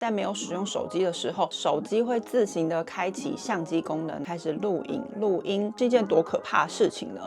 在没有使用手机的时候，手机会自行的开启相机功能，开始录影。录音是一件多可怕的事情呢？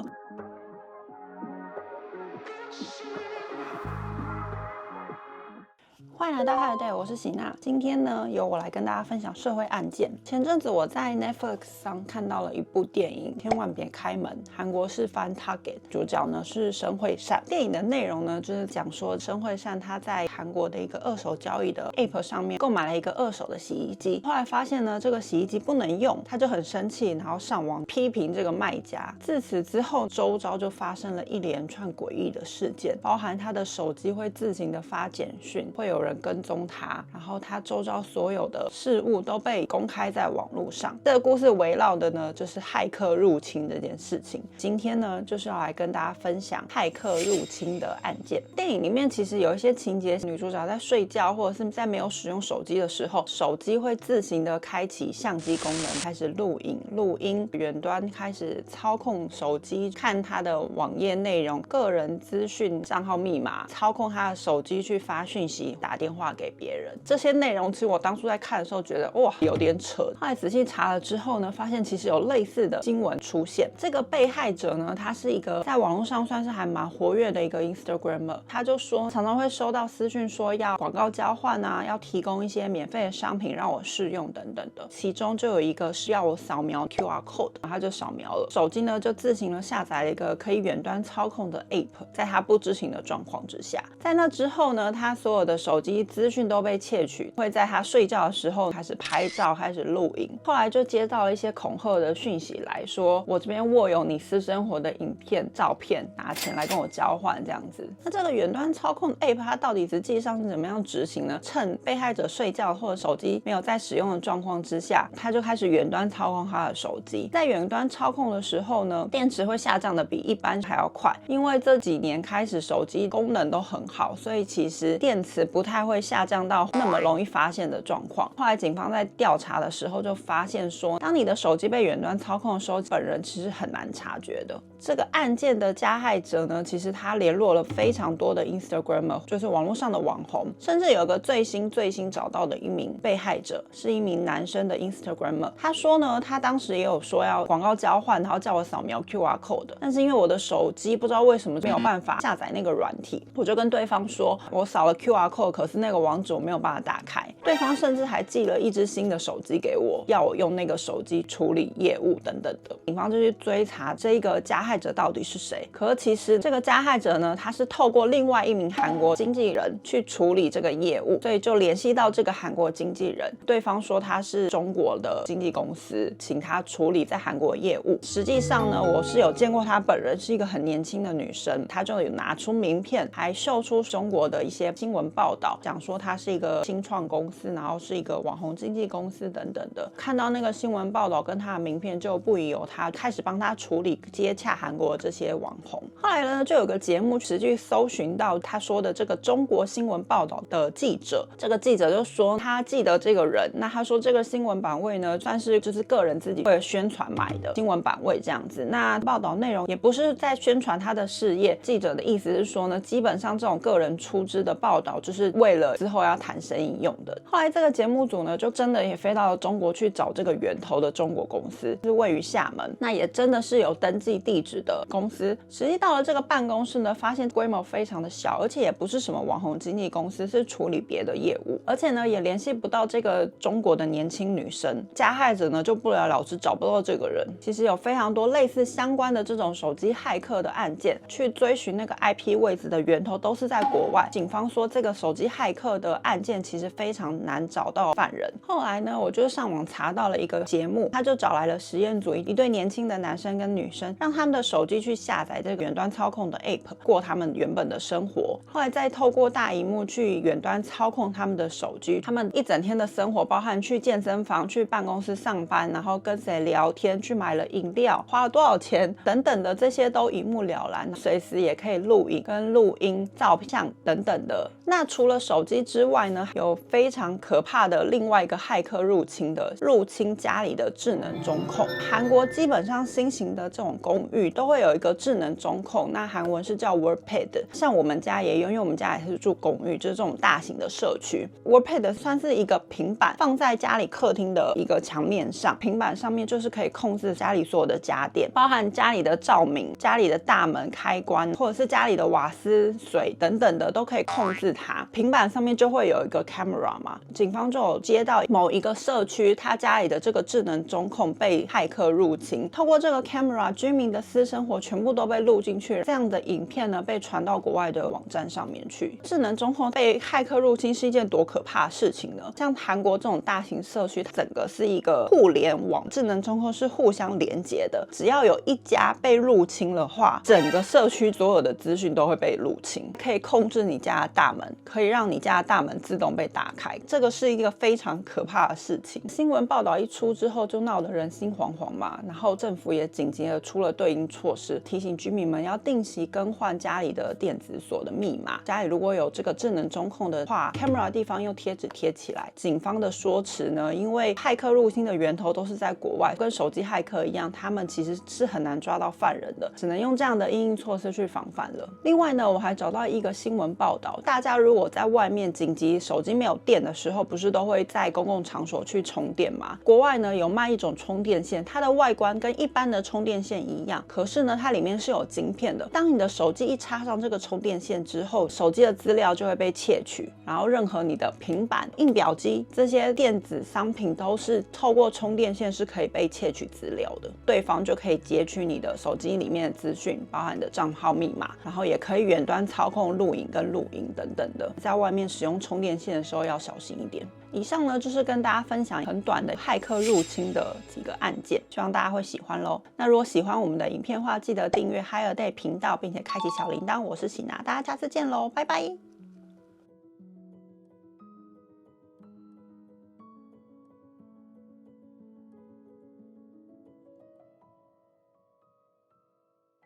欢迎来到 Hi Day， 我是喜娜。今天呢，由我来跟大家分享社会案件。前阵子我在 Netflix 上看到了一部电影《千万别开门》，韩国是翻 Target， 主角呢是申惠善。电影的内容呢，就是讲说申惠善她在韩国的一个二手交易的 App 上面购买了一个二手的洗衣机，后来发现呢这个洗衣机不能用，她就很生气，然后上网批评这个卖家。自此之后，周遭就发生了一连串诡异的事件，包含她的手机会自行的发简讯，会有人跟踪他，然后他周遭所有的事物都被公开在网络上。这个故事围绕的呢，就是骇客入侵这件事情。今天呢，就是要来跟大家分享骇客入侵的案件。电影里面其实有一些情节，女主角在睡觉或者是在没有使用手机的时候，手机会自行的开启相机功能，开始录影、录音，远端开始操控手机，看她的网页内容、个人资讯、账号密码，操控她的手机去发讯息、打电话给别人。这些内容其实我当初在看的时候觉得哇有点扯，后来仔细查了之后呢，发现其实有类似的新闻出现。这个被害者呢，他是一个在网络上算是还蛮活跃的一个 Instagrammer， 他就说常常会收到私讯说要广告交换啊，要提供一些免费的商品让我试用等等的，其中就有一个是要我扫描 QR code， 他就扫描了，手机呢就自行了下载了一个可以远端操控的 App， 在他不知情的状况之下，在那之后呢，他所有的手机资讯都被窃取，会在他睡觉的时候开始拍照，开始录影。后来就接到了一些恐吓的讯息来说，我这边握有你私生活的影片、照片，拿钱来跟我交换这样子。那这个远端操控 App 它到底实际上是怎么样执行呢？趁被害者睡觉或者手机没有在使用的状况之下，他就开始远端操控他的手机。在远端操控的时候呢，电池会下降的比一般还要快，因为这几年开始手机功能都很好，所以其实电池不太会下降到那么容易发现的状况。后来警方在调查的时候就发现说，当你的手机被远端操控的时候，本人其实很难察觉的。这个案件的加害者呢，其实他联络了非常多的 Instagrammer， 就是网络上的网红，甚至有个最新找到的一名被害者是一名男生的 Instagrammer。他说呢，他当时也有说要广告交换，然后叫我扫描 QR code， 但是因为我的手机不知道为什么没有办法下载那个软体，我就跟对方说我扫了 QR code， 可是那个网址我没有办法打开。对方甚至还寄了一只新的手机给我，要我用那个手机处理业务等等的。警方就去追查这个加害者到底是谁。可是其实这个加害者呢，他是透过另外一名韩国经纪人去处理这个业务，所以就联系到这个韩国经纪人，对方说他是中国的经纪公司，请他处理在韩国业务。实际上呢，我是有见过他本人，是一个很年轻的女生，她就有拿出名片，还秀出中国的一些新闻报道，讲说她是一个新创公司，然后是一个网红经纪公司等等的。看到那个新闻报道跟她的名片，就不疑有他，开始帮她处理接洽韩国这些网红。后来呢，就有个节目实际搜寻到他说的这个中国新闻报道的记者，这个记者就说他记得这个人，那他说这个新闻版位呢，算是就是个人自己为了宣传买的新闻版位这样子。那报道内容也不是在宣传他的事业，记者的意思是说呢，基本上这种个人出资的报道就是为了之后要谈生意用的。后来这个节目组呢，就真的也飞到了中国去找这个源头的中国公司，是位于厦门，那也真的是有登记地址的公司。实际到了这个办公室呢，发现规模非常的小，而且也不是什么网红经纪公司，是处理别的业务，而且呢也联系不到这个中国的年轻女生。加害者呢就不了了之，找不到这个人。其实有非常多类似相关的这种手机骇客的案件，去追寻那个 IP 位置的源头都是在国外。警方说这个手机骇客的案件其实非常难找到犯人。后来呢，我就上网查到了一个节目，他就找来了实验组一对年轻的男生跟女生，让他们的手机去下载这个远端操控的 App， 过他们原本的生活。后来再透过大荧幕去远端操控他们的手机，他们一整天的生活包含去健身房、去办公室上班，然后跟谁聊天、去买了饮料、花了多少钱等等的，这些都一目了然，随时也可以录影跟录音、照相等等的。那除了了手机之外呢，有非常可怕的另外一个骇客入侵家里的智能中控。韩国基本上新型的这种公寓都会有一个智能中控，那韩文是叫 Workpad， 像我们家也有，因为我们家也是住公寓，就是这种大型的社区。Workpad 算是一个平板，放在家里客厅的一个墙面上，平板上面就是可以控制家里所有的家电，包含家里的照明、家里的大门开关，或者是家里的瓦斯、水等等的都可以控制它。平板上面就会有一个 camera 嘛，警方就有接到某一个社区他家里的这个智能中控被骇客入侵，透过这个 camera， 居民的私生活全部都被录进去，这样的影片呢被传到国外的网站上面去。智能中控被骇客入侵是一件多可怕的事情呢？像韩国这种大型社区，整个是一个互联网，智能中控是互相连接的，只要有一家被入侵的话，整个社区所有的资讯都会被入侵，可以控制你家的大门，可以让你家的大门自动被打开，这个是一个非常可怕的事情。新闻报道一出之后，就闹得人心惶惶嘛，然后政府也紧急的出了对应措施，提醒居民们要定期更换家里的电子锁的密码。家里如果有这个智能中控的话 ，camera 的地方用贴纸贴起来。警方的说辞呢，因为骇客入侵的源头都是在国外，跟手机骇客一样，他们其实是很难抓到犯人的，只能用这样的因应措施去防范了。另外呢，我还找到一个新闻报道，大家如果在外面紧急手机没有电的时候，不是都会在公共场所去充电吗？国外呢有卖一种充电线，它的外观跟一般的充电线一样，可是呢它里面是有晶片的。当你的手机一插上这个充电线之后，手机的资料就会被窃取，然后任何你的平板、印表机这些电子商品都是透过充电线是可以被窃取资料的，对方就可以截取你的手机里面的资讯，包含你的账号密码，然后也可以远端操控录影跟录音等等的。在外面使用充电线的时候要小心一点。以上呢就是跟大家分享很短的骇客入侵的几个案件，希望大家会喜欢咯。那如果喜欢我们的影片的话，记得订阅 Higher Day 频道，并且开启小铃铛。我是喜娜，大家下次见咯，拜拜。